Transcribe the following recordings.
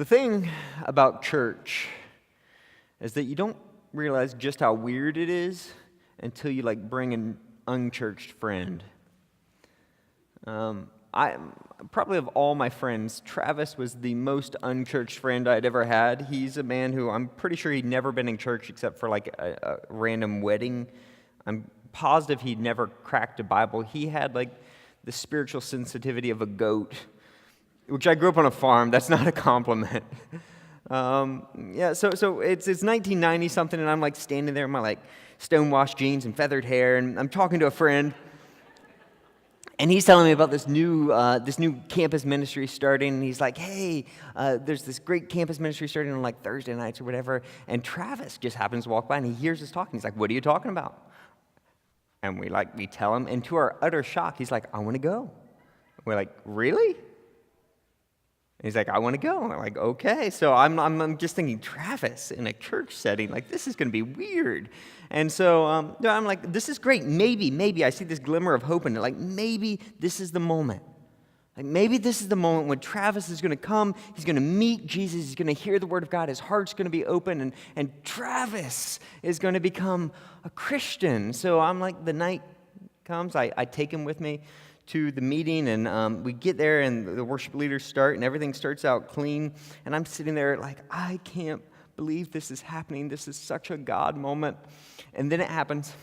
The thing about church is that you don't realize just how weird it is until you bring an unchurched friend. I probably of all my friends, Travis was the most unchurched friend I'd ever had. He's a man who I'm pretty sure he'd never been in church except for a random wedding. I'm positive he'd never cracked a Bible. He had the spiritual sensitivity of a goat, which I grew up on a farm. That's not a compliment. So it's 1990 something, and I'm standing there in my stonewashed jeans and feathered hair, and I'm talking to a friend, and he's telling me about this new campus ministry starting, and he's like, "Hey, there's this great campus ministry starting on Thursday nights or whatever." And Travis just happens to walk by, and he hears us talking. He's like, "What are you talking about?" And we tell him, and to our utter shock, he's like, "I want to go." We're like, "Really?" He's like, "I want to go." And I'm like, "Okay." So I'm just thinking, Travis in a church setting, this is going to be weird. And so I'm like, this is great. Maybe I see this glimmer of hope in it. Maybe this is the moment. Maybe this is the moment when Travis is going to come. He's going to meet Jesus. He's going to hear the word of God. His heart's going to be open, and Travis is going to become a Christian. So I'm the night comes, I take him with me to the meeting, and we get there, and the worship leaders start, and everything starts out clean, and I'm sitting there I can't believe this is happening. This is such a God moment. And then it happens.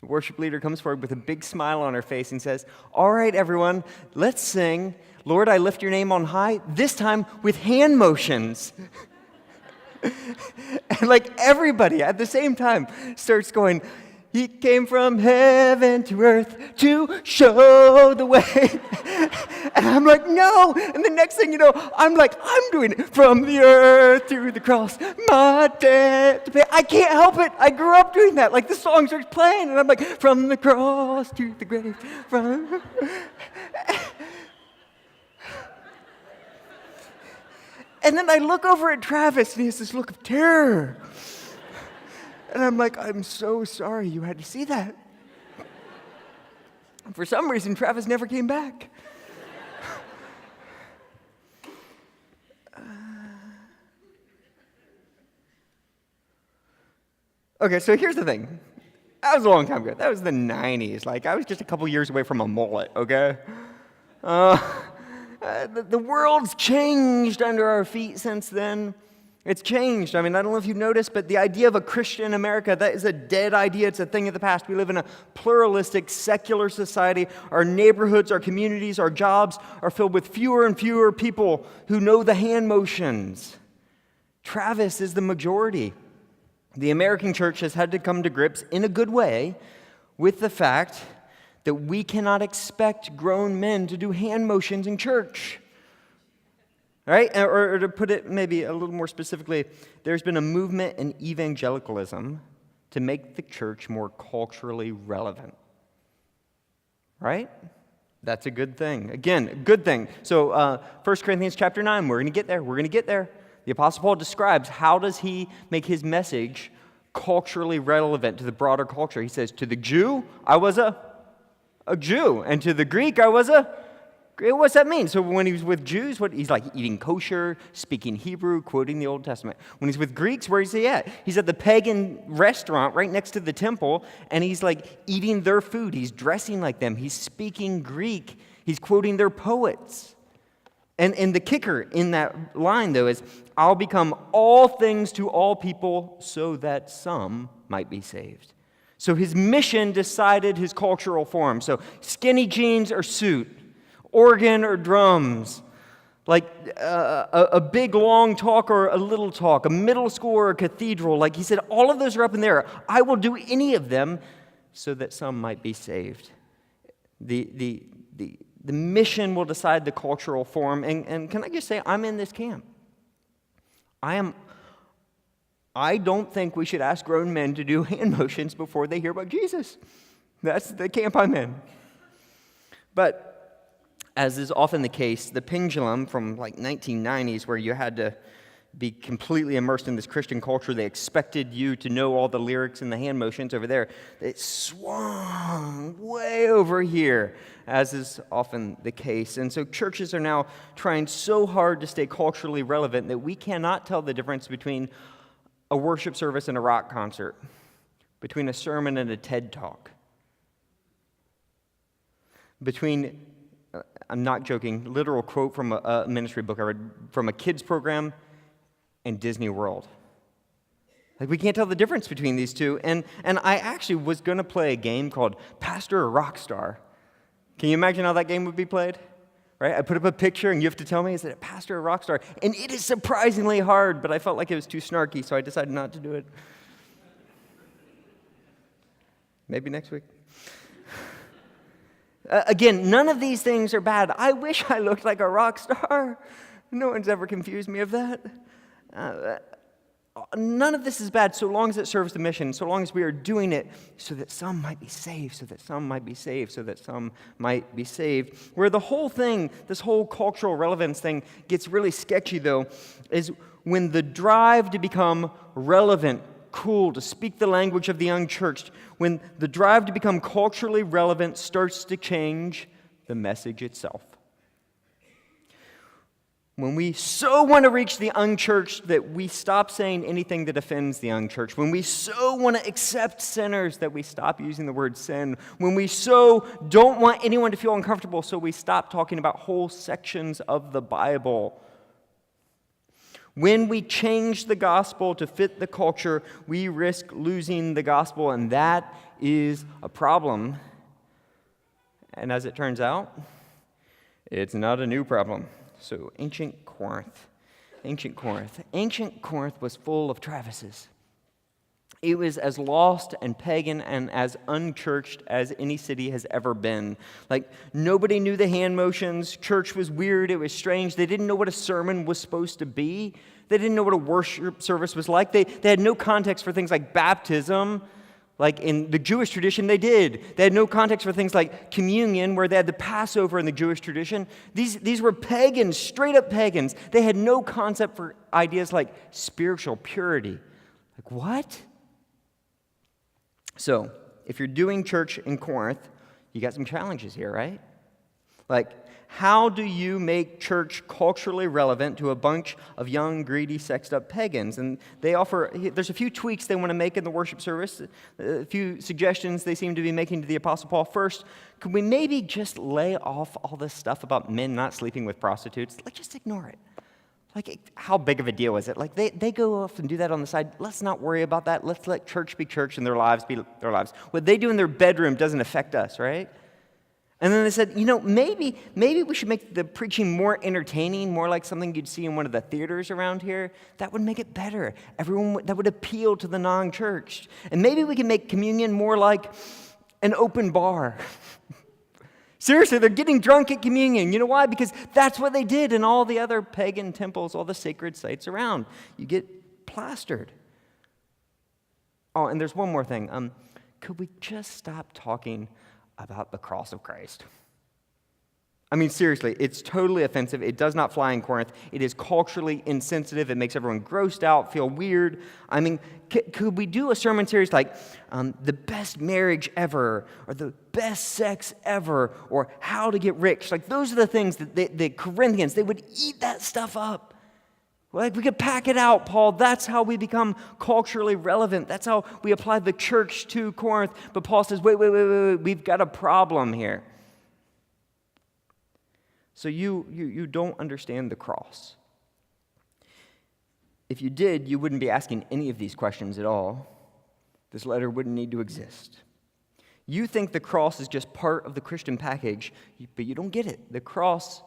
The worship leader comes forward with a big smile on her face and says, "All right, everyone, let's sing, 'Lord, I lift your name on high,' this time with hand motions." And everybody at the same time starts going, "He came from heaven to earth to show the way." And I'm like, "No." And the next thing you know, I'm doing it. "From the earth to the cross, my debt to pay." I can't help it. I grew up doing that. The song starts playing, and I'm like, "From the cross to the grave, from..." And then I look over at Travis, and he has this look of terror. And I'm like, "I'm so sorry you had to see that." And for some reason, Travis never came back. Okay, so here's the thing. That was a long time ago. That was the 90s. I was just a couple years away from a mullet, okay? The world's changed under our feet since then. It's changed. I don't know if you've noticed, but the idea of a Christian in America, that is a dead idea. It's a thing of the past. We live in a pluralistic, secular society. Our neighborhoods, our communities, our jobs are filled with fewer and fewer people who know the hand motions. Travis is the majority. The American church has had to come to grips, in a good way, with the fact that we cannot expect grown men to do hand motions in church. Right? Or to put it maybe a little more specifically, there's been a movement in evangelicalism to make the church more culturally relevant. Right? That's a good thing. Again, a good thing. So 1 Corinthians chapter 9, we're going to get there. We're going to get there. The Apostle Paul describes how does he make his message culturally relevant to the broader culture. He says, "To the Jew, I was a Jew, and to the Greek, I was a..." What's that mean? So when he was with Jews, he's eating kosher, speaking Hebrew, quoting the Old Testament. When he's with Greeks, where is he at? He's at the pagan restaurant right next to the temple, and he's eating their food. He's dressing like them. He's speaking Greek. He's quoting their poets. And the kicker in that line, though, is, "I'll become all things to all people so that some might be saved." So his mission decided his cultural form. So skinny jeans or suit, organ or drums, a big long talk or a little talk, a middle school or a cathedral. He said, all of those are up in there. I will do any of them so that some might be saved. The mission will decide the cultural form. And can I just say, I'm in this camp. I don't think we should ask grown men to do hand motions before they hear about Jesus. That's the camp I'm in. But as is often the case, the pendulum from 1990s, where you had to be completely immersed in this Christian culture. They expected you to know all the lyrics and the hand motions over there. It swung way over here, as is often the case. And so churches are now trying so hard to stay culturally relevant that we cannot tell the difference between a worship service and a rock concert, between a sermon and a TED Talk, between, I'm not joking, literal quote from a ministry book I read, from a kids program and Disney World. Like, we can't tell the difference between these two. And I actually was going to play a game called Pastor or Rockstar. Can you imagine how that game would be played? Right? I put up a picture, and you have to tell me, is it a pastor or rockstar? And it is surprisingly hard, but I felt like it was too snarky, so I decided not to do it. Maybe next week. Again, none of these things are bad. I wish I looked like a rock star. No one's ever confused me of that. None of this is bad so long as it serves the mission, so long as we are doing it so that some might be saved, so that some might be saved, so that some might be saved. Where the whole thing, this whole cultural relevance thing gets really sketchy, though, is when the drive to become relevant, cool, to speak the language of the unchurched, when the drive to become culturally relevant starts to change the message itself. When we so want to reach the unchurched that we stop saying anything that offends the unchurched. When we so want to accept sinners that we stop using the word sin. When we so don't want anyone to feel uncomfortable, so we stop talking about whole sections of the Bible. When we change the gospel to fit the culture, we risk losing the gospel, and that is a problem. And as it turns out, it's not a new problem. So ancient Corinth was full of Travises. It was as lost and pagan and as unchurched as any city has ever been. Like, nobody knew the hand motions. Church was weird. It was strange. They didn't know what a sermon was supposed to be. They didn't know what a worship service was like. They had no context for things like baptism. Like in the Jewish tradition, they did. They had no context for things like communion, where they had the Passover in the Jewish tradition. These were pagans, straight up pagans. They had no concept for ideas like spiritual purity. Like, what? So, if you're doing church in Corinth, you got some challenges here, right? Like, how do you make church culturally relevant to a bunch of young, greedy, sexed-up pagans? And there's a few tweaks they want to make in the worship service, a few suggestions they seem to be making to the Apostle Paul. First, could we maybe just lay off all this stuff about men not sleeping with prostitutes? Like, just ignore it. Like, how big of a deal is it? Like, they go off and do that on the side. Let's not worry about that. Let's let church be church and their lives be their lives. What they do in their bedroom doesn't affect us, right? And then they said, maybe we should make the preaching more entertaining, more like something you'd see in one of the theaters around here. That would make it better. That would appeal to the non-churched. And maybe we can make communion more like an open bar. Seriously, they're getting drunk at communion. You know why? Because that's what they did in all the other pagan temples, all the sacred sites around. You get plastered. Oh, and there's one more thing. Could we just stop talking about the cross of Christ? I mean, seriously, it's totally offensive. It does not fly in Corinth. It is culturally insensitive. It makes everyone grossed out, feel weird. I mean, could we do a sermon series like the best marriage ever, or the best sex ever, or how to get rich? Like, those are the things that the Corinthians, they would eat that stuff up. Like, we could pack it out, Paul. That's how we become culturally relevant. That's how we apply the church to Corinth. But Paul says, wait, we've got a problem here. So you don't understand the cross. If you did, you wouldn't be asking any of these questions at all. This letter wouldn't need to exist. You think the cross is just part of the Christian package, but you don't get it. The cross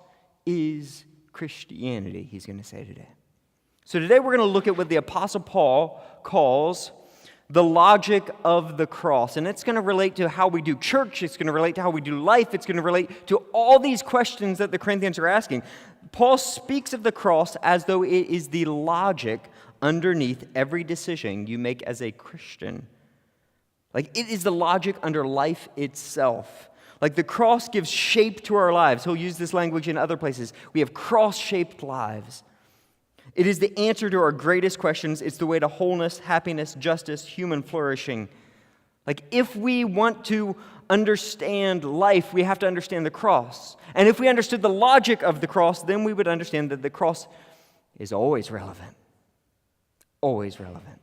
is Christianity, he's going to say today. So today we're going to look at what the Apostle Paul calls the logic of the cross. And it's going to relate to how we do church. It's going to relate to how we do life. It's going to relate to all these questions that the Corinthians are asking. Paul speaks of the cross as though it is the logic underneath every decision you make as a Christian. Like, it is the logic under life itself. Like, the cross gives shape to our lives. He'll use this language in other places. We have cross-shaped lives. It is the answer to our greatest questions. It's the way to wholeness, happiness, justice, human flourishing. Like, if we want to understand life, we have to understand the cross. And if we understood the logic of the cross, then we would understand that the cross is always relevant. Always relevant.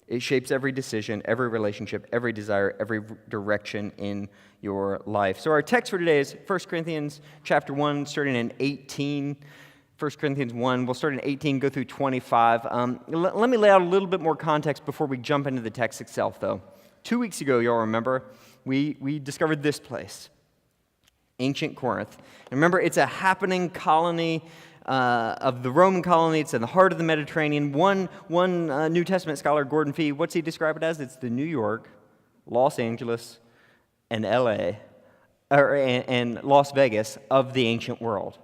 It shapes every decision, every relationship, every desire, every direction in your life. So our text for today is 1 Corinthians chapter 1, starting in 18. 1 Corinthians 1, we'll start in 18, go through 25. Let me lay out a little bit more context before we jump into the text itself, though. 2 weeks ago, y'all remember, we discovered this place, ancient Corinth. And remember, it's a happening colony of the Roman colony. It's in the heart of the Mediterranean. One New Testament scholar, Gordon Fee, what's he describe it as? It's the New York, Los Angeles, and L.A., and Las Vegas of the ancient world.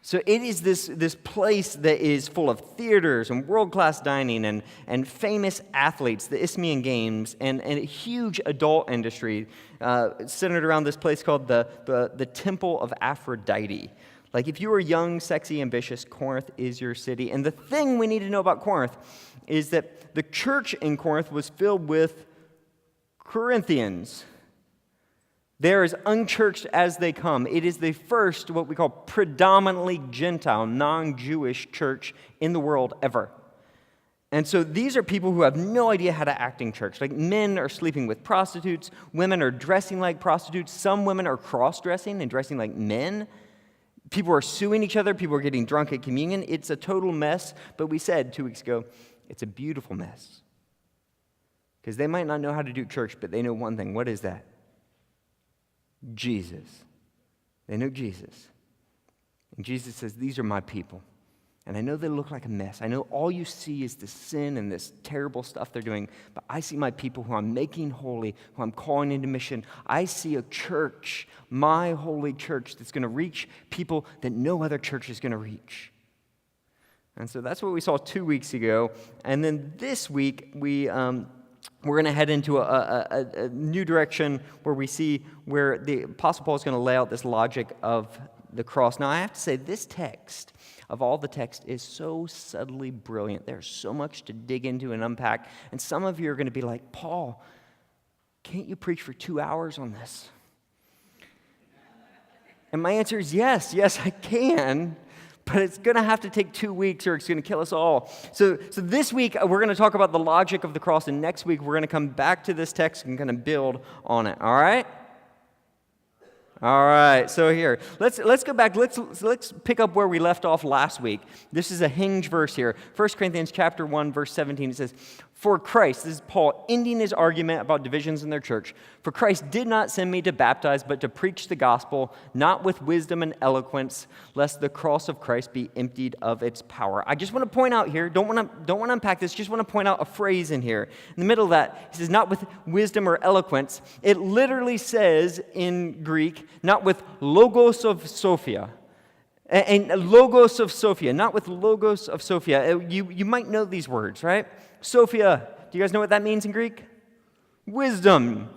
So it is this place that is full of theaters and world-class dining and famous athletes, the Isthmian Games, and a huge adult industry centered around this place called the Temple of Aphrodite. Like, if you are young, sexy, ambitious, Corinth is your city. And the thing we need to know about Corinth is that the church in Corinth was filled with Corinthians. They're as unchurched as they come. It is the first, what we call predominantly Gentile, non-Jewish church in the world ever. And so these are people who have no idea how to act in church. Like, men are sleeping with prostitutes, women are dressing like prostitutes, some women are cross-dressing and dressing like men. People are suing each other, people are getting drunk at communion. It's a total mess, but we said 2 weeks ago, it's a beautiful mess. Because they might not know how to do church, but they know one thing. What is that? Jesus. They know Jesus. And Jesus says, these are my people. And I know they look like a mess. I know all you see is the sin and this terrible stuff they're doing. But I see my people who I'm making holy, who I'm calling into mission. I see a church, my holy church, that's going to reach people that no other church is going to reach. And so that's what we saw 2 weeks ago. And then this week, we're going to head into a new direction where we see where the Apostle Paul is going to lay out this logic of the cross. Now, I have to say, this text, of all the text, is so subtly brilliant. There's so much to dig into and unpack. And some of you are going to be like, Paul, can't you preach for 2 hours on this? And my answer is yes, I can. But it's going to have to take 2 weeks or it's going to kill us all. So this week, we're going to talk about the logic of the cross. And next week, we're going to come back to this text and kind of build on it. All right? All right, so here, let's go back. Let's pick up where we left off last week. This is a hinge verse here. 1 Corinthians chapter 1, verse 17. It says, for Christ, this is Paul ending his argument about divisions in their church. For Christ did not send me to baptize, but to preach the gospel, not with wisdom and eloquence, lest the cross of Christ be emptied of its power. I just want to point out here, don't want to unpack this, just want to point out a phrase in here. In the middle of that, he says, not with wisdom or eloquence. It literally says in Greek, not with logos of Sophia. And logos of Sophia, not with logos of Sophia. You might know these words, right? Sophia, do you guys know what that means in Greek? Wisdom.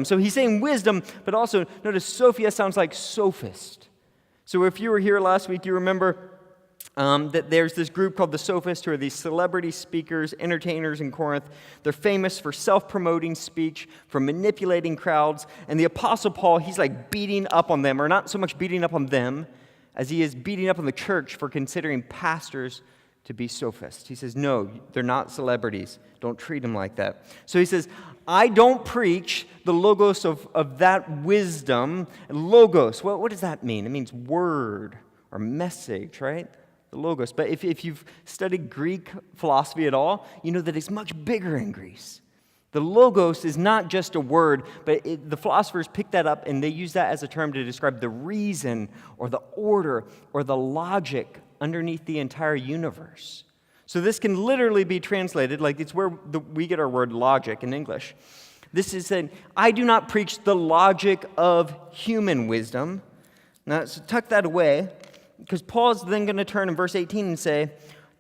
So he's saying wisdom, but also notice Sophia sounds like sophist. So if you were here last week, you remember that there's this group called the Sophists, who are these celebrity speakers, entertainers in Corinth. They're famous for self-promoting speech, for manipulating crowds. And the Apostle Paul, he's like beating up on them, or not so much beating up on them, as he is beating up on the church for considering pastors to be sophists. He says, no, they're not celebrities. Don't treat them like that. So he says, I don't preach the logos of that wisdom. Logos, what does that mean? It means word or message, right? The logos. But if you've studied Greek philosophy at all, you know that it's much bigger in Greece. The logos is not just a word, but the philosophers pick that up and they use that as a term to describe the reason or the order or the logic underneath the entire universe. So this can literally be translated, like it's where we get our word logic in English. This is saying, I do not preach the logic of human wisdom. Now, so tuck that away, because Paul's then going to turn in verse 18 and say,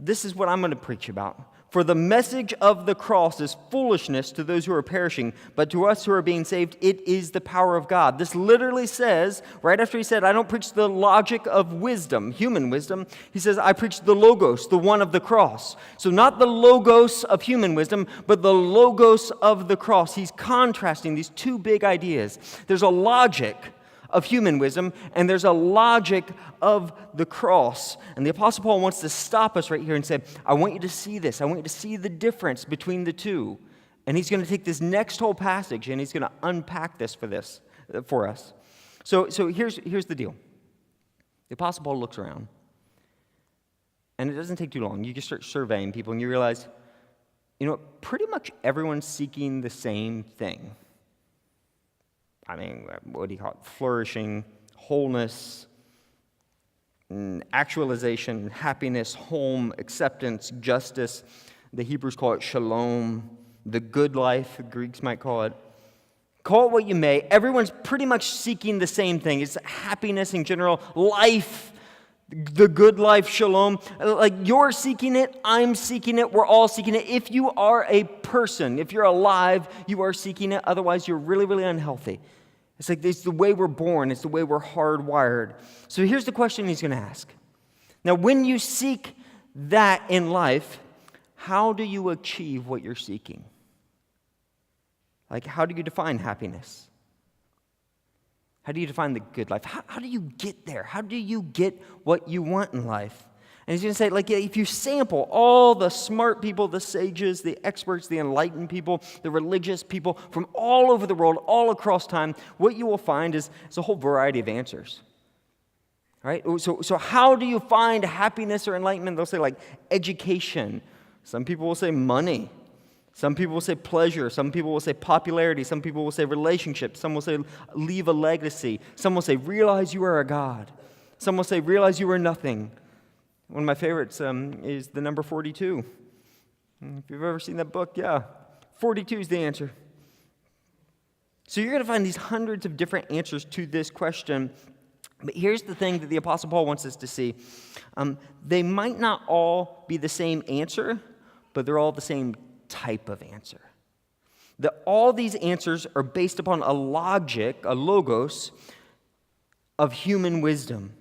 this is what I'm going to preach about. For the message of the cross is foolishness to those who are perishing, but to us who are being saved, it is the power of God. This literally says, right after he said, I don't preach the logic of wisdom, human wisdom, he says, I preach the logos, the one of the cross. So not the logos of human wisdom, but the logos of the cross. He's contrasting these two big ideas. There's a logic of human wisdom, and there's a logic of the cross. And the Apostle Paul wants to stop us right here and say, I want you to see this. I want you to see the difference between the two. And he's going to take this next whole passage, and he's going to unpack this for us. So here's the deal. The Apostle Paul looks around, and it doesn't take too long. You just start surveying people, and you realize, pretty much everyone's seeking the same thing. I mean, what do you call it? Flourishing, wholeness, actualization, happiness, home, acceptance, justice. The Hebrews call it shalom, the good life, the Greeks might call it. Call it what you may. Everyone's pretty much seeking the same thing. It's happiness in general, life, the good life, shalom. Like you're seeking it, I'm seeking it, we're all seeking it. If you are a person, if you're alive, you are seeking it. Otherwise, you're really, really unhealthy. It's like it's the way we're born. It's the way we're hardwired. So here's the question he's going to ask. Now, when you seek that in life, how do you achieve what you're seeking? Like, how do you define happiness? How do you define the good life? How do you get there? How do you get what you want in life? And he's going to say, like, if you sample all the smart people, the sages, the experts, the enlightened people, the religious people from all over the world, all across time, what you will find is a whole variety of answers. All right? So how do you find happiness or enlightenment? They'll say, like, education. Some people will say money. Some people will say pleasure. Some people will say popularity. Some people will say relationships. Some will say leave a legacy. Some will say realize you are a God. Some will say realize you are nothing. One of my favorites is the number 42. If you've ever seen that book, yeah. 42 is the answer. So you're going to find these hundreds of different answers to this question. But here's the thing that the Apostle Paul wants us to see. They might not all be the same answer, but they're all the same type of answer. That all these answers are based upon a logic, a logos, of human wisdom.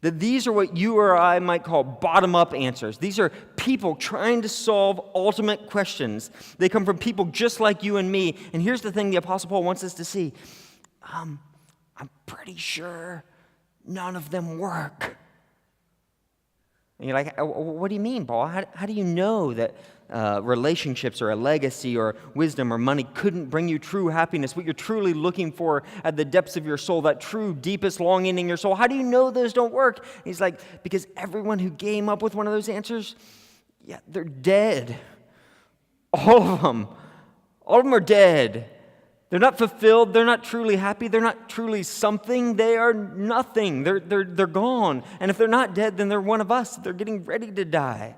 That these are what you or I might call bottom-up answers. These are people trying to solve ultimate questions. They come from people just like you and me. And here's the thing the Apostle Paul wants us to see. I'm pretty sure none of them work. And you're like, what do you mean, Paul? How do you know that relationships or a legacy or wisdom or money couldn't bring you true happiness, what you're truly looking for at the depths of your soul, that true, deepest longing in your soul? How do you know those don't work? And he's like, because everyone who came up with one of those answers, yeah, they're dead. All of them. All of them are dead. They're not fulfilled. They're not truly happy. They're not truly something. They are nothing. They're gone. And if they're not dead, then they're one of us. They're getting ready to die.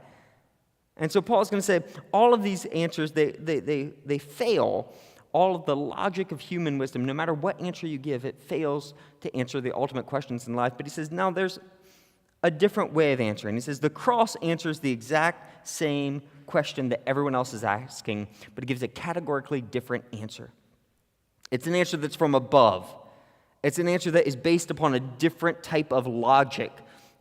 And so Paul's going to say all of these answers, they fail. All of the logic of human wisdom, no matter what answer you give, it fails to answer the ultimate questions in life. But he says, now there's a different way of answering. He says the cross answers the exact same question that everyone else is asking, but it gives a categorically different answer. It's an answer that's from above. It's an answer that is based upon a different type of logic.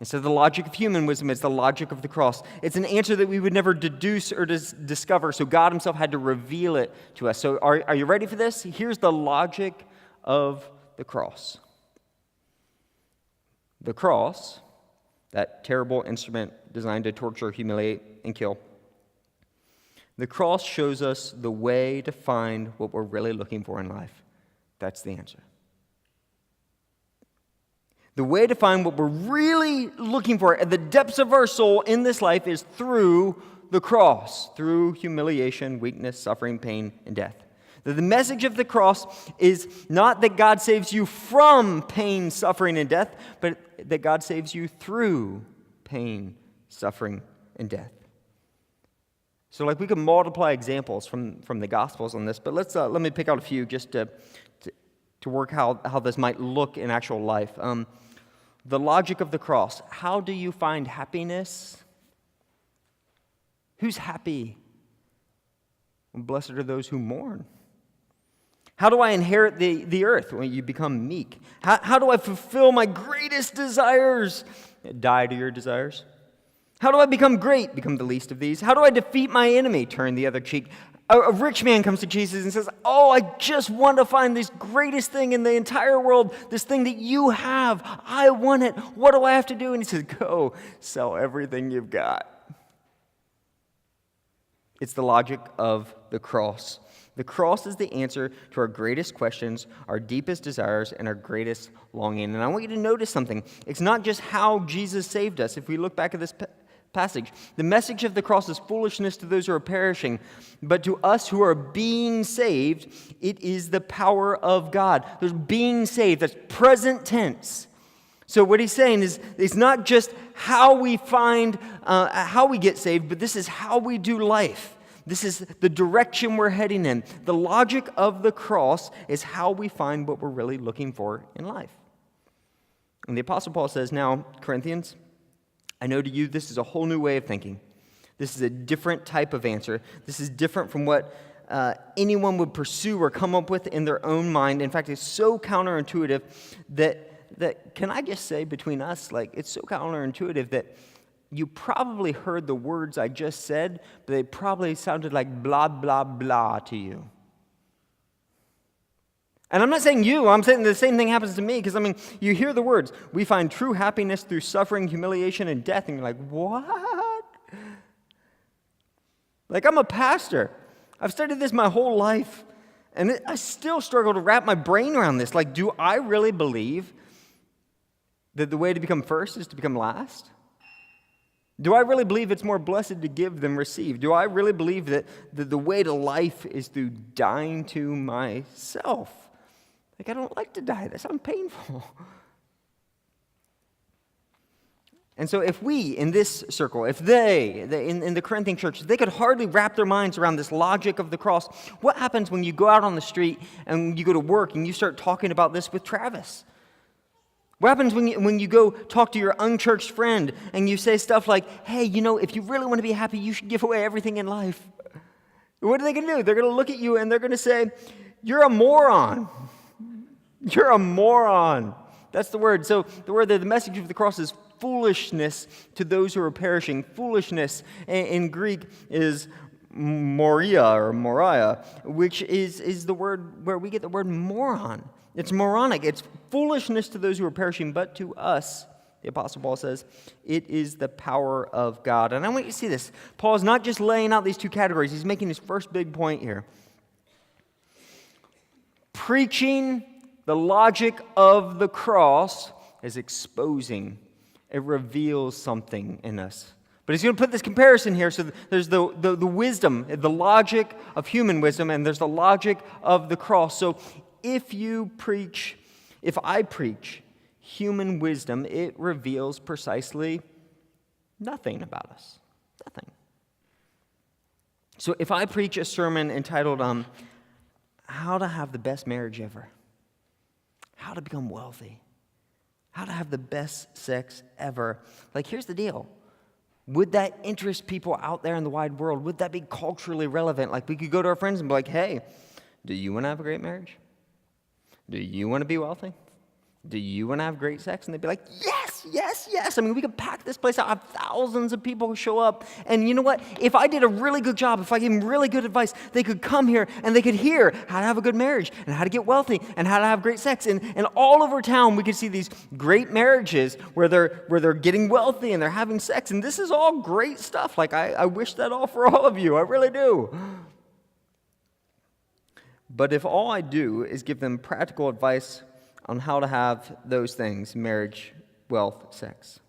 Instead of the logic of human wisdom, it's the logic of the cross. It's an answer that we would never deduce or discover, so God himself had to reveal it to us. So are you ready for this? Here's the logic of the cross. The cross, that terrible instrument designed to torture, humiliate, and kill, the cross shows us the way to find what we're really looking for in life. That's the answer. The way to find what we're really looking for at the depths of our soul in this life is through the cross, through humiliation, weakness, suffering, pain, and death. The message of the cross is not that God saves you from pain, suffering, and death, but that God saves you through pain, suffering, and death. So we can multiply examples from the Gospels on this, but let me pick out a few just to work how this might look in actual life. The logic of the cross. How do you find happiness? Who's happy Blessed are those who mourn. How do I inherit the earth? When you become meek. How do I fulfill my greatest desires? Die to your desires. How do I become great? Become the least of these. How do I defeat my enemy? Turn the other cheek. A rich man comes to Jesus and says, oh, I just want to find this greatest thing in the entire world, this thing that you have. I want it. What do I have to do? And he says, go sell everything you've got. It's the logic of the cross. The cross is the answer to our greatest questions, our deepest desires, and our greatest longing. And I want you to notice something. It's not just how Jesus saved us. If we look back at this passage, the message of the cross is foolishness to those who are perishing, but to us who are being saved, it is the power of God. There's being saved. That's present tense. So what he's saying is, it's not just how we find, how we get saved, but this is how we do life. This is the direction we're heading in. The logic of the cross is how we find what we're really looking for in life. And the Apostle Paul says, now, Corinthians, I know to you this is a whole new way of thinking. This is a different type of answer. This is different from what anyone would pursue or come up with in their own mind. In fact, it's so counterintuitive that can I just say between us, like, it's so counterintuitive that you probably heard the words I just said, but they probably sounded like blah, blah, blah to you. And I'm not saying you, I'm saying the same thing happens to me, because, you hear the words, we find true happiness through suffering, humiliation, and death, and you're like, what? Like, I'm a pastor. I've studied this my whole life, and I still struggle to wrap my brain around this. Like, do I really believe that the way to become first is to become last? Do I really believe it's more blessed to give than receive? Do I really believe that the way to life is through dying to myself? Like, I don't like to die. That sounds painful. And so if we, in this circle, if they in the Corinthian church, they could hardly wrap their minds around this logic of the cross, what happens when you go out on the street and you go to work and you start talking about this with Travis? What happens when you go talk to your unchurched friend and you say stuff like, hey, if you really want to be happy, you should give away everything in life? What are they going to do? They're going to look at you and they're going to say, you're a moron. You're a moron. That's the word. So the message of the cross is foolishness to those who are perishing. Foolishness in Greek is moria or moria, which is the word where we get the word moron. It's moronic. It's foolishness to those who are perishing, but to us, the Apostle Paul says, it is the power of God. And I want you to see this. Paul is not just laying out these two categories. He's making his first big point here. Preaching the logic of the cross is exposing. It reveals something in us. But he's going to put this comparison here. So there's the wisdom, the logic of human wisdom, and there's the logic of the cross. So if I preach human wisdom, it reveals precisely nothing about us. Nothing. So if I preach a sermon entitled, How to Have the Best Marriage Ever, How to Become Wealthy, How to Have the Best Sex Ever, like, here's the deal. Would that interest people out there in the wide world? Would that be culturally relevant? Like, we could go to our friends and be like, hey, do you want to have a great marriage? Do you want to be wealthy? Do you want to have great sex? And they'd be like, yes, yes, yes. We could pack this place out, have thousands of people who show up. And you know what? If I did a really good job, if I gave them really good advice, they could come here and they could hear how to have a good marriage and how to get wealthy and how to have great sex. And all over town, we could see these great marriages where they're getting wealthy and they're having sex. And this is all great stuff. Like, I wish that all for all of you. I really do. But if all I do is give them practical advice on how to have those things, marriage, wealth, sex,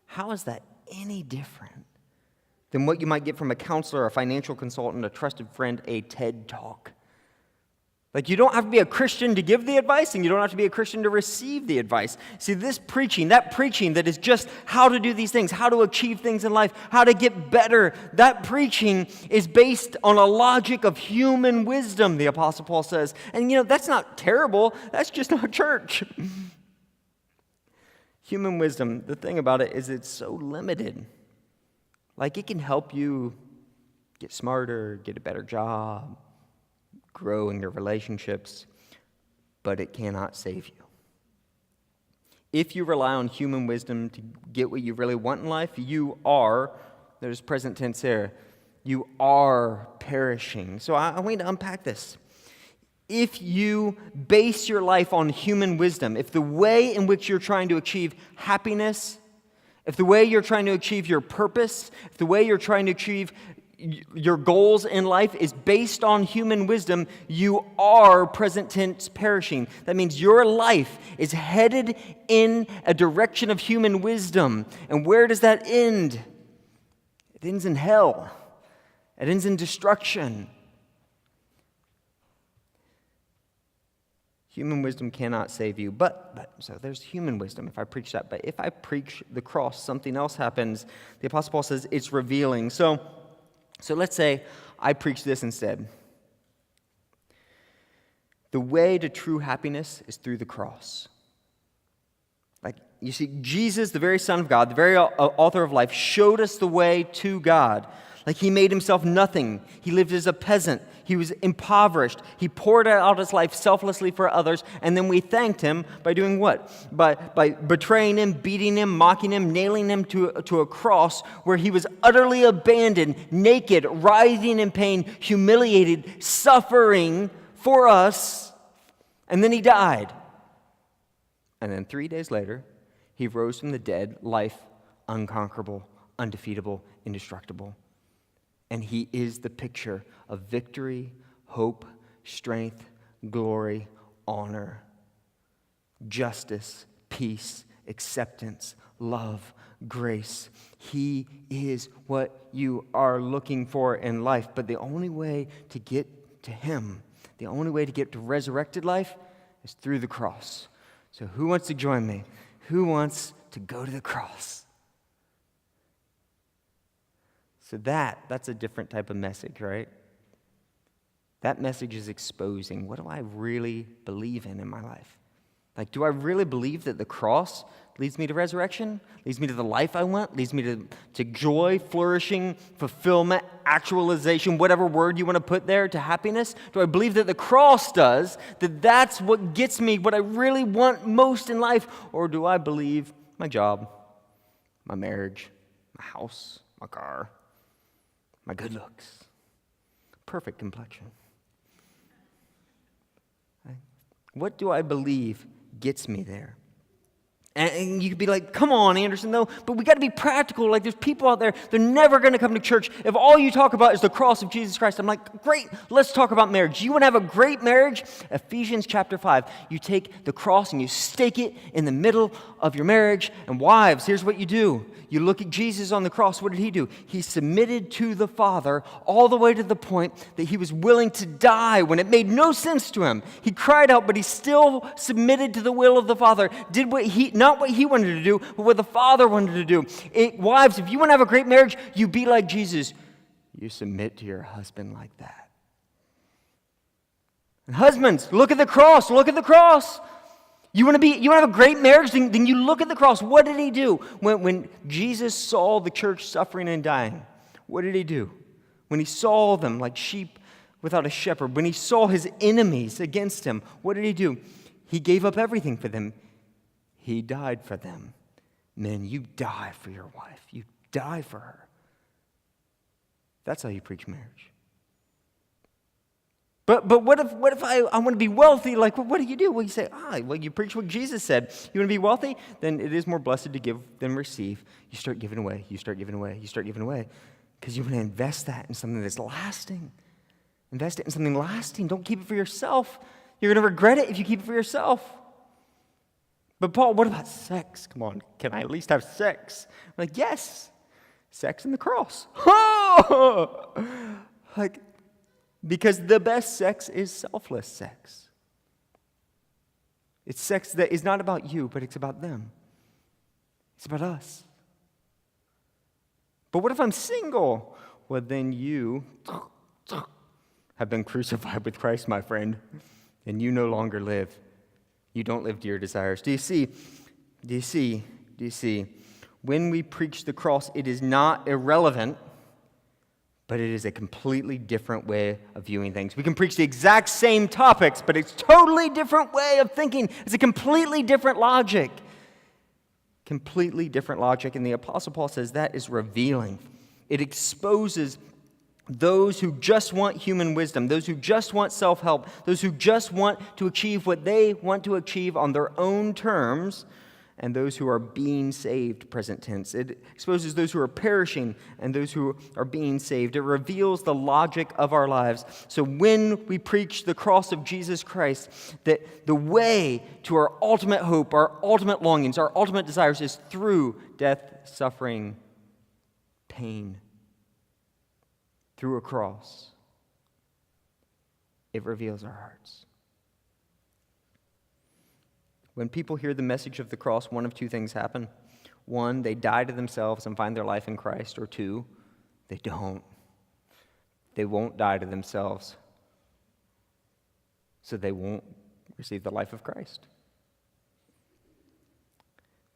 how is that any different than what you might get from a counselor, a financial consultant, a trusted friend, a TED Talk? Like, you don't have to be a Christian to give the advice, and you don't have to be a Christian to receive the advice. See, that preaching that is just how to do these things, how to achieve things in life, how to get better, that preaching is based on a logic of human wisdom, the Apostle Paul says. And, that's not terrible. That's just not church. Human wisdom, the thing about it is it's so limited. Like, it can help you get smarter, get a better job, grow in your relationships, but it cannot save you. If you rely on human wisdom to get what you really want in life, you are, there's present tense there, you are perishing. So I want to unpack this. If you base your life on human wisdom, if the way in which you're trying to achieve happiness, if the way you're trying to achieve your purpose, if the way you're trying to achieve your goals in life is based on human wisdom, you are, present tense, perishing. That means your life is headed in a direction of human wisdom. And where does that end? It ends in hell. It ends in destruction. Human wisdom cannot save you. So there's human wisdom if I preach that. But if I preach the cross, something else happens. The Apostle Paul says it's revealing. So let's say I preach this instead. The way to true happiness is through the cross. Like, you see, Jesus, the very Son of God, the very author of life, showed us the way to God. Like, he made himself nothing. He lived as a peasant. He was impoverished. He poured out his life selflessly for others, and then we thanked him by doing what? By betraying him, beating him, mocking him, nailing him to a cross where he was utterly abandoned, naked, writhing in pain, humiliated, suffering for us, and then he died. And then 3 days later, he rose from the dead, life unconquerable, undefeatable, indestructible. And he is the picture of victory, hope, strength, glory, honor, justice, peace, acceptance, love, grace. He is what you are looking for in life. But the only way to get to him, the only way to get to resurrected life is through the cross. So who wants to join me? Who wants to go to the cross? So that's a different type of message, right? That message is exposing, what do I really believe in my life? Like, do I really believe that the cross leads me to resurrection, leads me to the life I want, leads me to joy, flourishing, fulfillment, actualization, whatever word you want to put there, to happiness? Do I believe that the cross does, that that's what gets me what I really want most in life? Or do I believe my job, my marriage, my house, my car, my good looks, perfect complexion? Right? What do I believe gets me there? And you could be like, come on, Anderson, though, but we got to be practical. Like, there's people out there, they're never going to come to church if all you talk about is the cross of Jesus Christ. I'm like, great, let's talk about marriage. You want to have a great marriage? Ephesians chapter 5. You take the cross and you stake it in the middle of your marriage. And wives, here's what you do. You look at Jesus on the cross. What did he do? He submitted to the Father all the way to the point that he was willing to die when it made no sense to him. He cried out, but he still submitted to the will of the Father. Did not what he wanted to do, but what the Father wanted to do. Wives, if you want to have a great marriage, you be like Jesus. You submit to your husband like that. And husbands, look at the cross. Look at the cross. You want to have a great marriage? Then you look at the cross. What did he do? When Jesus saw the church suffering and dying, what did he do? When he saw them like sheep without a shepherd, when he saw his enemies against him, what did he do? He gave up everything for them. He died for them. Men, you die for your wife. You die for her. That's how you preach marriage. But what if I want to be wealthy? Like, what do you do? Well, you say, you preach what Jesus said. You want to be wealthy? Then it is more blessed to give than receive. You start giving away. You start giving away. You start giving away. Because you want to invest that in something that's lasting. Invest it in something lasting. Don't keep it for yourself. You're going to regret it if you keep it for yourself. But Paul, what about sex? Come on, can I at least have sex? I'm like, yes, sex and the cross. Because the best sex is selfless sex. It's sex that is not about you, but it's about them. It's about us. But what if I'm single? Well, then you have been crucified with Christ, my friend, and you no longer live. You don't live to your desires. Do you see? When we preach the cross, it is not irrelevant but it is a completely different way of viewing things. We can preach the exact same topics, but it's a totally different way of thinking. It's a completely different logic. Completely different logic. And the Apostle Paul says that is revealing. It exposes those who just want human wisdom, those who just want self-help, those who just want to achieve what they want to achieve on their own terms, and those who are being saved, present tense. It exposes those who are perishing and those who are being saved. It reveals the logic of our lives. So when we preach the cross of Jesus Christ, that the way to our ultimate hope, our ultimate longings, our ultimate desires is through death, suffering, pain, through a cross. It reveals our hearts. When people hear the message of the cross, one of two things happen. One, they die to themselves and find their life in Christ. Or two, they don't. They won't die to themselves, so they won't receive the life of Christ.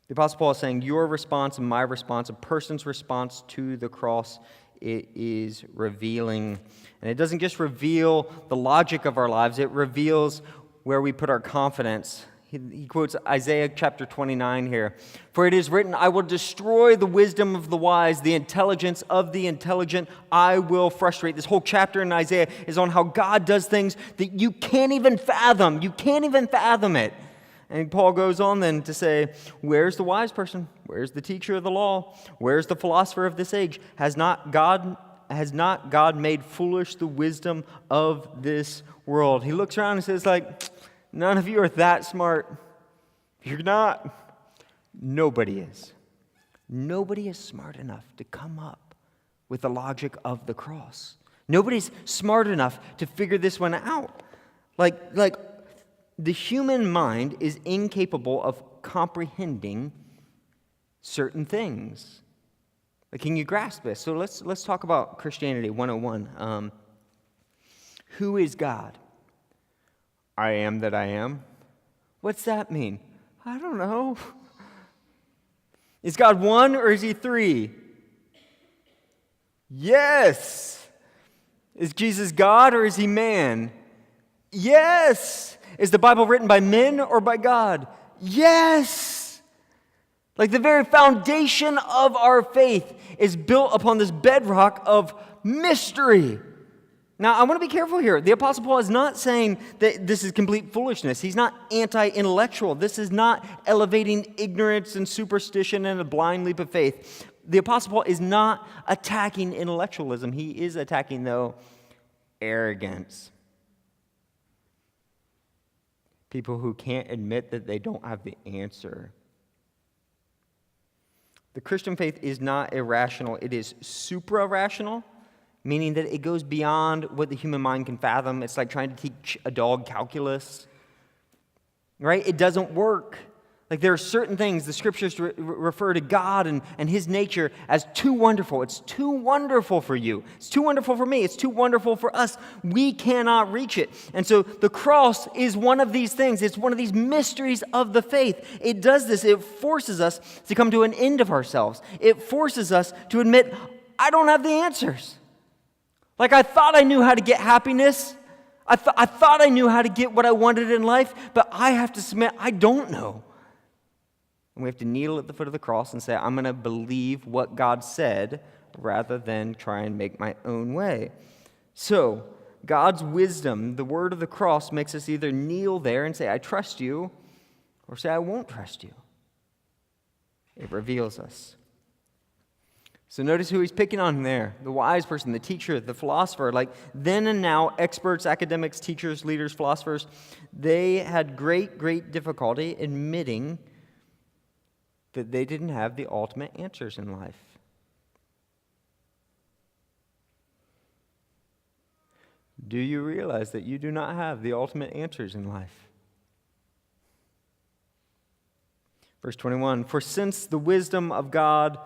The Apostle Paul is saying your response and my response, a person's response to the cross, it is revealing. And it doesn't just reveal the logic of our lives, it reveals where we put our confidence. He quotes Isaiah chapter 29 here. For it is written, I will destroy the wisdom of the wise, the intelligence of the intelligent I will frustrate. This whole chapter in Isaiah is on how God does things that you can't even fathom. You can't even fathom it. And Paul goes on then to say, where's the wise person? Where's the teacher of the law? Where's the philosopher of this age? Has not God made foolish the wisdom of this world? He looks around and says, like, none of you are that smart. You're not. Nobody is. Nobody is smart enough to come up with the logic of the cross. Nobody's smart enough to figure this one out. Like the human mind is incapable of comprehending certain things. Like, can you grasp this? So let's talk about Christianity 101. Who is God? I am that I am. What's that mean? I don't know. Is God one or is he three? Yes. Is Jesus God or is he man? Yes. Is the Bible written by men or by God? Yes. Like the very foundation of our faith is built upon this bedrock of mystery. Now, I want to be careful here. The Apostle Paul is not saying that this is complete foolishness. He's not anti-intellectual. This is not elevating ignorance and superstition and a blind leap of faith. The Apostle Paul is not attacking intellectualism. He is attacking, though, arrogance. People who can't admit that they don't have the answer. The Christian faith is not irrational. It is supra-rational. Meaning that it goes beyond what the human mind can fathom. It's like trying to teach a dog calculus, right? It doesn't work. Like there are certain things, the scriptures refer to God and his nature as too wonderful. It's too wonderful for you. It's too wonderful for me. It's too wonderful for us. We cannot reach it. And so the cross is one of these things. It's one of these mysteries of the faith. It does this. It forces us to come to an end of ourselves. It forces us to admit, I don't have the answers. Like I thought I knew how to get happiness. I thought I knew how to get what I wanted in life, but I have to submit, I don't know. And we have to kneel at the foot of the cross and say, I'm going to believe what God said rather than try and make my own way. So, God's wisdom, the word of the cross, makes us either kneel there and say, I trust you, or say, I won't trust you. It reveals us. So notice who he's picking on there. The wise person, the teacher, the philosopher. Like then and now, experts, academics, teachers, leaders, philosophers, they had great difficulty admitting that they didn't have the ultimate answers in life. Do you realize that you do not have the ultimate answers in life? Verse 21, for since the wisdom of God,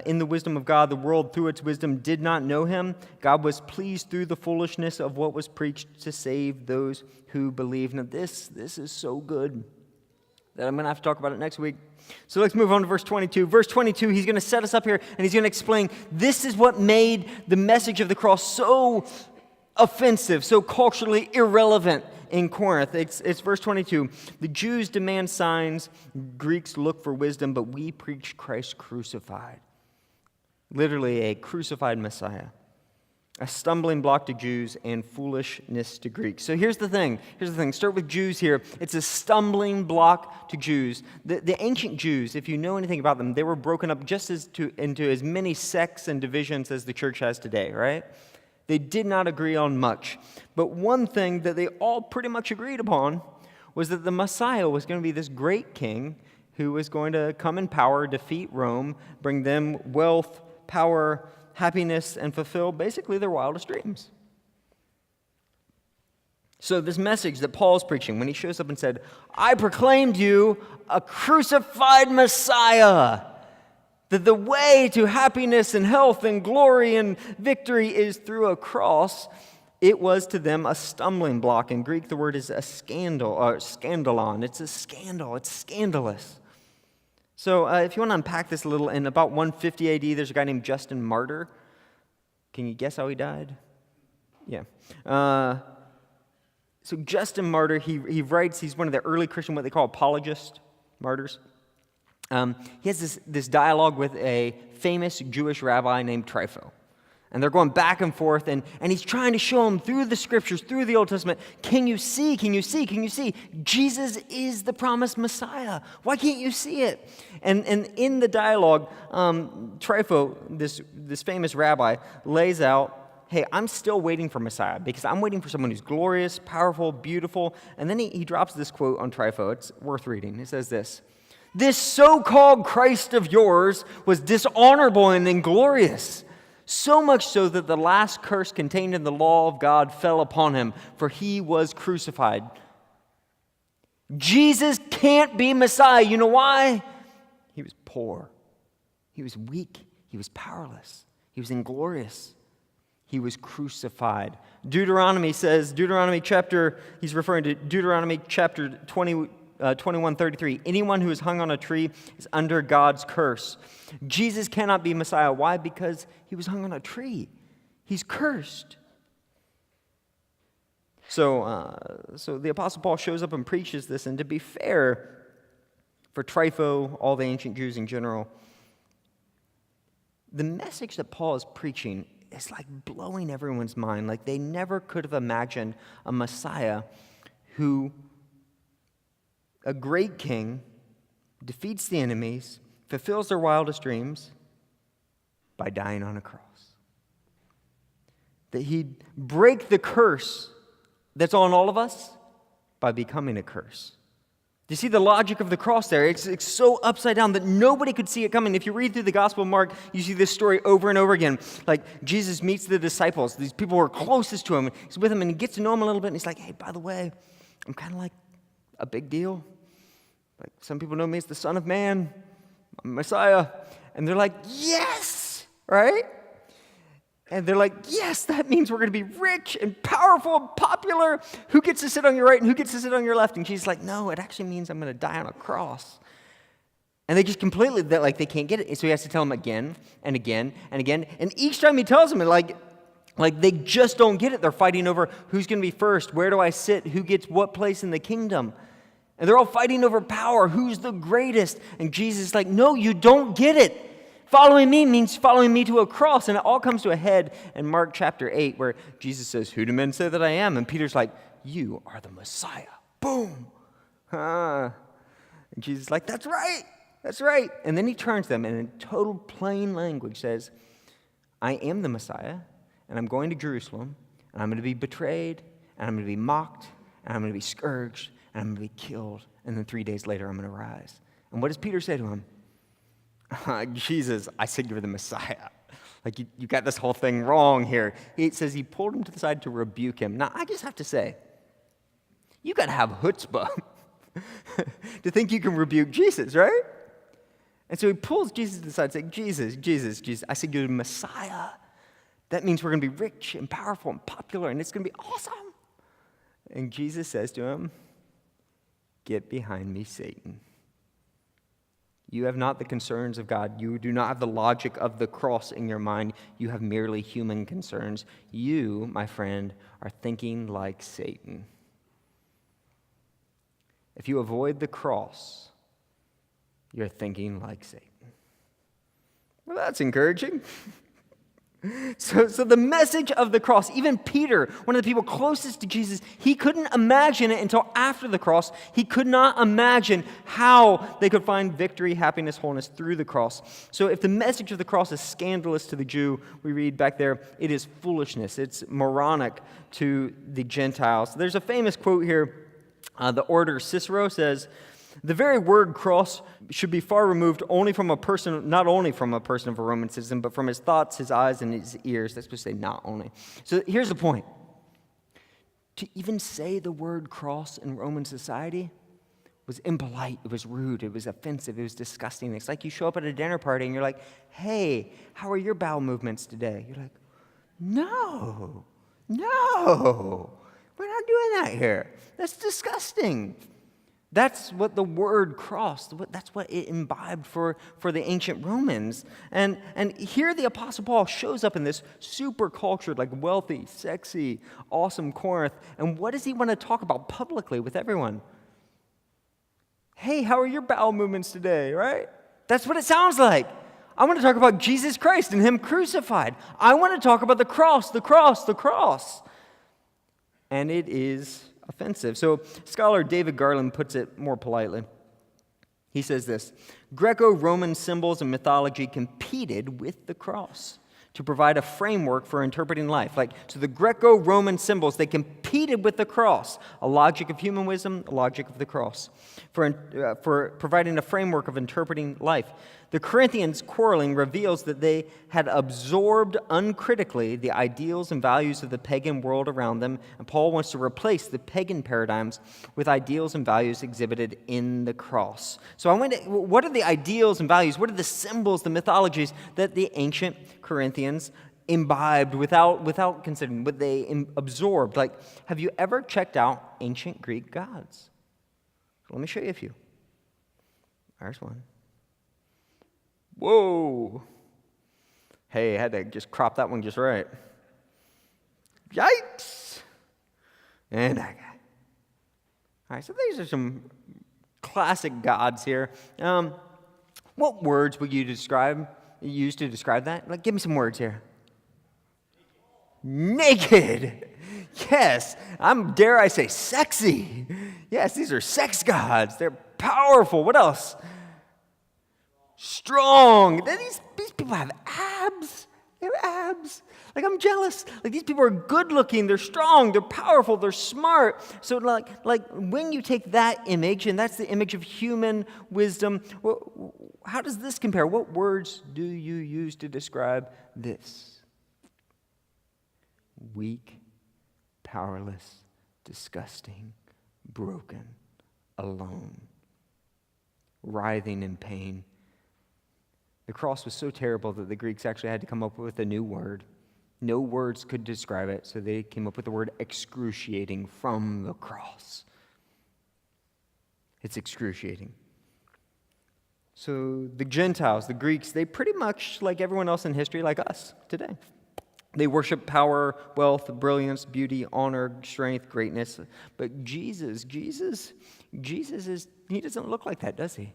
in the wisdom of God, the world through its wisdom did not know him, God was pleased through the foolishness of what was preached to save those who believe. Now this is so good. that I'm going to have to talk about it next week. So let's move on to verse 22. Verse 22, he's going to set us up here, and he's going to explain this is what made the message of the cross so offensive, so culturally irrelevant in Corinth. It's verse 22. The Jews demand signs, Greeks look for wisdom, but we preach Christ crucified. Literally a crucified Messiah. A stumbling block to Jews and foolishness to Greeks. So here's the thing. Start with Jews here. It's a stumbling block to Jews. The ancient Jews, if you know anything about them, they were broken up just into as many sects and divisions as the church has today, right? They did not agree on much. But one thing that they all pretty much agreed upon was that the Messiah was going to be this great king who was going to come in power, defeat Rome, bring them wealth, power, happiness, and fulfill basically their wildest dreams. So this message that Paul's preaching, when he shows up and said, I proclaimed you a crucified Messiah, that the way to happiness and health and glory and victory is through a cross, it was to them a stumbling block. In Greek, the word is a scandal, or scandalon. It's a scandal. It's scandalous. So if you want to unpack this a little, in about 150 AD, there's a guy named Justin Martyr. Can you guess how he died? Yeah. So Justin Martyr, he writes, he's one of the early Christian, what they call apologist martyrs. He has this dialogue with a famous Jewish rabbi named Trypho. And they're going back and forth, and he's trying to show him through the scriptures, through the Old Testament, can you see? Jesus is the promised Messiah. Why can't you see it? And in the dialogue, Trypho, this famous rabbi, lays out, hey, I'm still waiting for Messiah, because I'm waiting for someone who's glorious, powerful, beautiful. And then he drops this quote on Trypho. It's worth reading. He says this so-called Christ of yours was dishonorable and inglorious. So much so that the last curse contained in the law of God fell upon him, for he was crucified. Jesus can't be Messiah. You know why? He was poor. He was weak. He was powerless. He was inglorious. He was crucified. Deuteronomy says, he's referring to Deuteronomy chapter 21:33. Anyone who is hung on a tree is under God's curse. Jesus cannot be Messiah. Why? Because he was hung on a tree. He's cursed. So the Apostle Paul shows up and preaches this, and to be fair, for Trypho, all the ancient Jews in general, the message that Paul is preaching is like blowing everyone's mind. Like they never could have imagined a Messiah who, a great king, defeats the enemies, fulfills their wildest dreams by dying on a cross. That he'd break the curse that's on all of us by becoming a curse. Do you see the logic of the cross there? It's so upside down that nobody could see it coming. If you read through the Gospel of Mark, you see this story over and over again. Like Jesus meets the disciples, these people who are closest to him. He's with them and he gets to know them a little bit, and he's like, hey, by the way, I'm kind of like a big deal. Like some people know me as the Son of Man, I'm Messiah. And they're like, yes, right? And they're like, yes, that means we're going to be rich and powerful and popular. Who gets to sit on your right and who gets to sit on your left? And she's like, no, it actually means I'm going to die on a cross. And they just completely, they can't get it. So he has to tell them again and again and again. And each time he tells them, like they just don't get it. They're fighting over who's going to be first, where do I sit, who gets what place in the kingdom. And they're all fighting over power, who's the greatest. And Jesus is like, no, you don't get it. Following me means following me to a cross. And it all comes to a head in Mark chapter 8 where Jesus says, who do men say that I am? And Peter's like, you are the Messiah. Boom. And Jesus is like, that's right. That's right. And then he turns to them and in total plain language says, I am the Messiah, and I'm going to Jerusalem, and I'm going to be betrayed, and I'm going to be mocked, and I'm going to be scourged, and I'm going to be killed. And then 3 days later, I'm going to rise. And what does Peter say to him? Jesus, I said you were the Messiah. Like, you got this whole thing wrong here. It says he pulled him to the side to rebuke him. Now, I just have to say, you got to have chutzpah to think you can rebuke Jesus, right? And so he pulls Jesus to the side saying, Jesus, I said you're the Messiah. That means we're going to be rich and powerful and popular, and it's going to be awesome. And Jesus says to him, Get behind me, Satan. You have not the concerns of God. You do not have the logic of the cross in your mind. You have merely human concerns. You, my friend, are thinking like Satan. If you avoid the cross, you're thinking like Satan. Well, that's encouraging. So the message of the cross, even Peter, one of the people closest to Jesus, he couldn't imagine it until after the cross. He could not imagine how they could find victory, happiness, wholeness through the cross. So if the message of the cross is scandalous to the Jew, we read back there, it is foolishness. It's moronic to the Gentiles. There's a famous quote here. The orator Cicero says, "The very word cross should be far removed only from a person, not only from a person of a Roman citizen, but from his thoughts, his eyes, and his ears." That's supposed to say not only. So here's the point. To even say the word cross in Roman society was impolite, it was rude, it was offensive, it was disgusting. It's like you show up at a dinner party and you're like, "Hey, how are your bowel movements today?" You're like, no, we're not doing that here. That's disgusting. That's what the word cross, that's what it imbibed for the ancient Romans. And here the Apostle Paul shows up in this super cultured, like wealthy, sexy, awesome Corinth. And what does he want to talk about publicly with everyone? Hey, how are your bowel movements today, right? That's what it sounds like. I want to talk about Jesus Christ and him crucified. I want to talk about the cross. And it is offensive. So scholar David Garland puts it more politely. He says this: Greco-Roman symbols and mythology competed with the cross to provide a framework for interpreting life. So the Greco-Roman symbols, they competed with the cross, a logic of human wisdom, a logic of the cross, for providing a framework of interpreting life. The Corinthians' quarreling reveals that they had absorbed uncritically the ideals and values of the pagan world around them, and Paul wants to replace the pagan paradigms with ideals and values exhibited in the cross. So what are the ideals and values? What are the symbols, the mythologies that the ancient Corinthians imbibed without considering, what they absorbed? Have you ever checked out ancient Greek gods? Let me show you a few. There's one. Whoa. Hey, I had to just crop that one just right. Yikes. And that guy. All right, so these are some classic gods here. What words would you use to describe that? Give me some words here. Naked. Yes. Dare I say sexy. Yes, these are sex gods. They're powerful. What else? Strong. These people have abs. They have abs. I'm jealous. These people are good looking. They're strong. They're powerful. They're smart. So when you take that image, and that's the image of human wisdom, how does this compare? What words do you use to describe this? Weak, powerless, disgusting, broken, alone, writhing in pain. The cross was so terrible that the Greeks actually had to come up with a new word. No words could describe it, so they came up with the word excruciating from the cross. It's excruciating. So the Gentiles, the Greeks, they pretty much, like everyone else in history, like us today. They worship power, wealth, brilliance, beauty, honor, strength, greatness. But Jesus he doesn't look like that, does he?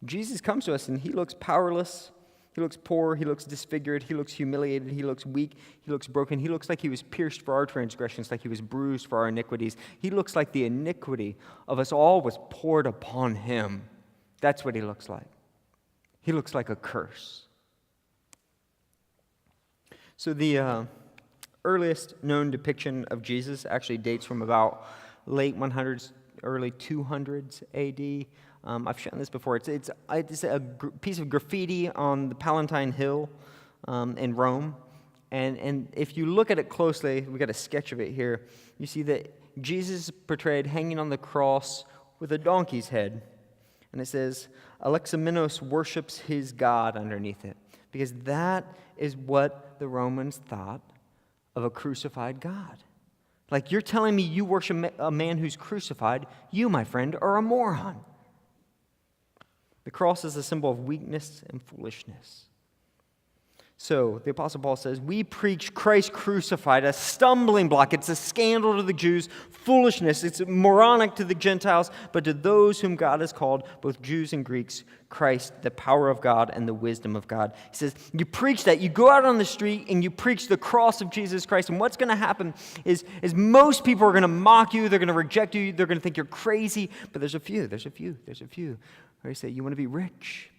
Jesus comes to us and he looks powerless, he looks poor, he looks disfigured, he looks humiliated, he looks weak, he looks broken. He looks like he was pierced for our transgressions, like he was bruised for our iniquities. He looks like the iniquity of us all was poured upon him. That's what he looks like. He looks like a curse. So the earliest known depiction of Jesus actually dates from about late 100s, early 200s A.D. I've shown this before. It's a piece of graffiti on the Palatine Hill in Rome. And if you look at it closely, we got a sketch of it here. You see that Jesus is portrayed hanging on the cross with a donkey's head. And it says, Alexamenos worships his God underneath it. Because that is what the Romans thought of a crucified God. Like, you're telling me you worship a man who's crucified. You, my friend, are a moron. The cross is a symbol of weakness and foolishness. So, the Apostle Paul says, we preach Christ crucified, a stumbling block. It's a scandal to the Jews, foolishness. It's moronic to the Gentiles, but to those whom God has called, both Jews and Greeks, Christ, the power of God and the wisdom of God. He says, you preach that. You go out on the street and you preach the cross of Jesus Christ. And what's going to happen is most people are going to mock you. They're going to reject you. They're going to think you're crazy. But there's a few. Where you say, you want to be rich?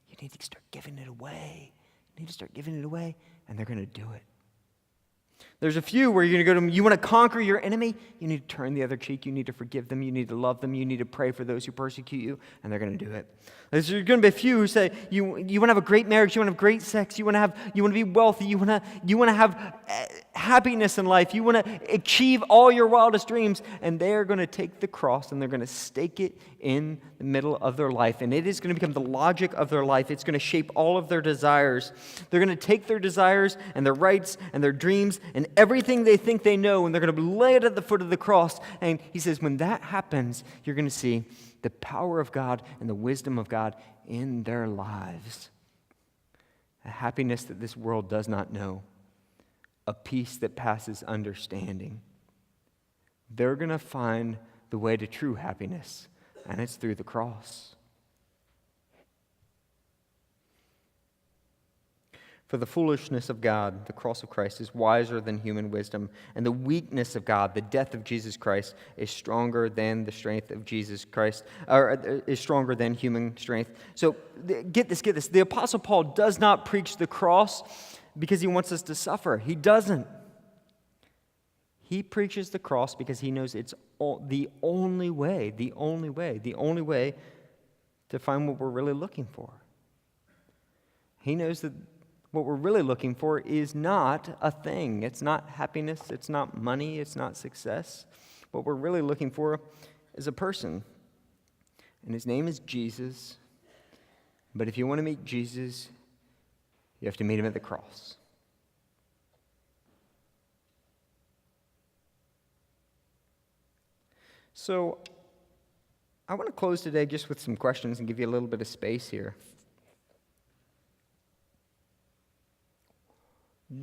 You need to start giving it away. You need to start giving it away, and they're going to do it. There's a few where you're going to go to them, you want to conquer your enemy? You need to turn the other cheek. You need to forgive them. You need to love them. You need to pray for those who persecute you, and they're going to do it. There's going to be a few who say, you want to have a great marriage, you want to have great sex, you want to be wealthy, you want to have happiness in life, you want to achieve all your wildest dreams, and they're going to take the cross and they're going to stake it in the middle of their life, and it is going to become the logic of their life. It's going to shape all of their desires. They're going to take their desires and their rights and their dreams and everything they think they know, and they're going to lay it at the foot of the cross. And he says, when that happens, you're going to see the power of God and the wisdom of God in their lives. A happiness that this world does not know. A peace that passes understanding. They're going to find the way to true happiness, and it's through the cross. For the foolishness of God, the cross of Christ, is wiser than human wisdom, and the weakness of God, the death of Jesus Christ, is stronger than the strength of Jesus Christ, or is stronger than human strength. So get this. The Apostle Paul does not preach the cross because he wants us to suffer. He doesn't. He preaches the cross because he knows it's the only way to find what we're really looking for. He knows that what we're really looking for is not a thing. It's not happiness. It's not money. It's not success. What we're really looking for is a person. And his name is Jesus. But if you want to meet Jesus, you have to meet him at the cross. So I want to close today just with some questions and give you a little bit of space here.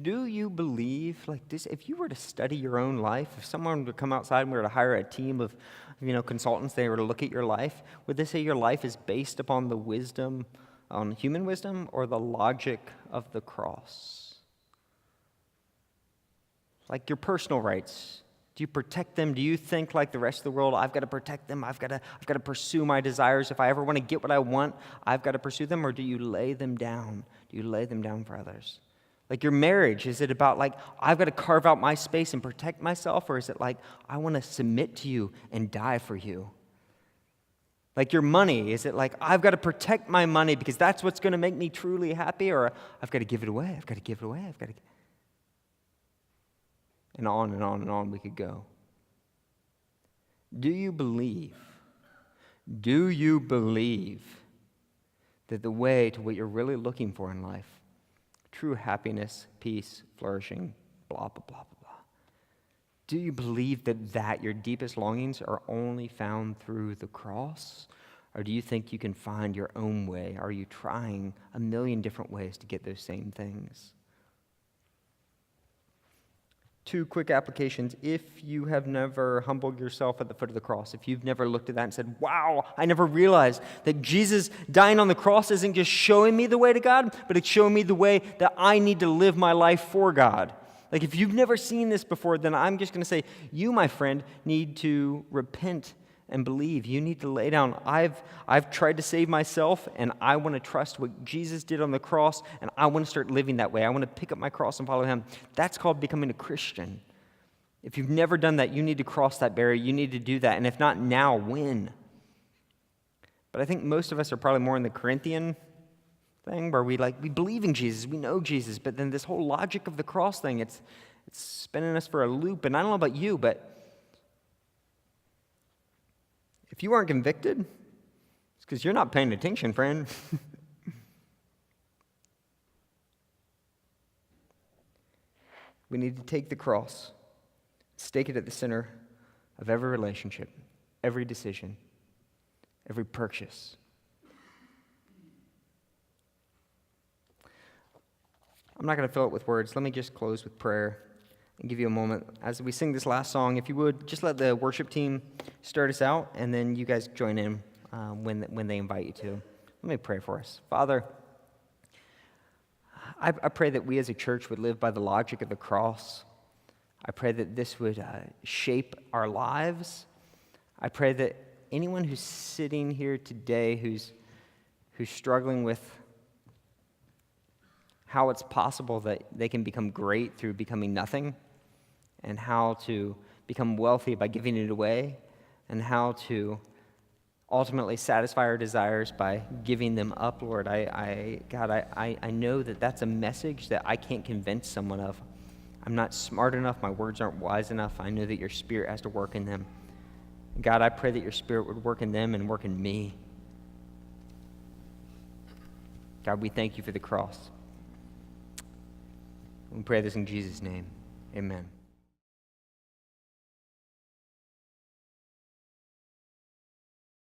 Do you believe, like this, if you were to study your own life, if someone were to come outside and we were to hire a team of, consultants, they were to look at your life, would they say your life is based upon the wisdom, on human wisdom, or the logic of the cross? Like your personal rights, do you protect them? Do you think like the rest of the world, I've got to protect them, I've got to pursue my desires. If I ever want to get what I want, I've got to pursue them, or do you lay them down? Do you lay them down for others? Like your marriage, is it about like, I've got to carve out my space and protect myself? Or is it like, I want to submit to you and die for you? Like your money, is it like, I've got to protect my money because that's what's going to make me truly happy? Or I've got to give it away, And on and on and on we could go. Do you believe that the way to what you're really looking for in life, true happiness, peace, flourishing, blah, blah, blah, blah, blah. Do you believe that your deepest longings are only found through the cross? Or do you think you can find your own way? Are you trying a million different ways to get those same things? 2 quick applications. If you have never humbled yourself at the foot of the cross, if you've never looked at that and said, wow, I never realized that Jesus dying on the cross isn't just showing me the way to God, but it's showing me the way that I need to live my life for God. Like if you've never seen this before, then I'm just going to say, you, my friend, need to repent and believe. You need to lay down. I've tried to save myself, and I want to trust what Jesus did on the cross, and I want to start living that way. I want to pick up my cross and follow him. That's called becoming a Christian. If you've never done that, you need to cross that barrier. You need to do that. And if not now, when? But I think most of us are probably more in the Corinthian thing where we believe in Jesus, we know Jesus, but then this whole logic of the cross thing, it's spinning us for a loop. And I don't know about you, but if you aren't convicted, it's because you're not paying attention, friend. We need to take the cross. Stake it at the center of every relationship, every decision, every purchase. I'm not going to fill it with words. Let me just close with prayer and give you a moment. As we sing this last song, if you would, just let the worship team start us out, and then you guys join in when they invite you to. Let me pray for us. Father, I pray that we as a church would live by the logic of the cross. I pray that this would shape our lives. I pray that anyone who's sitting here today who's struggling with how it's possible that they can become great through becoming nothing, and how to become wealthy by giving it away, and how to ultimately satisfy our desires by giving them up, Lord. God, I know that that's a message that I can't convince someone of. I'm not smart enough. My words aren't wise enough. I know that your Spirit has to work in them. God, I pray that your Spirit would work in them and work in me. God, we thank you for the cross. We pray this in Jesus' name. Amen.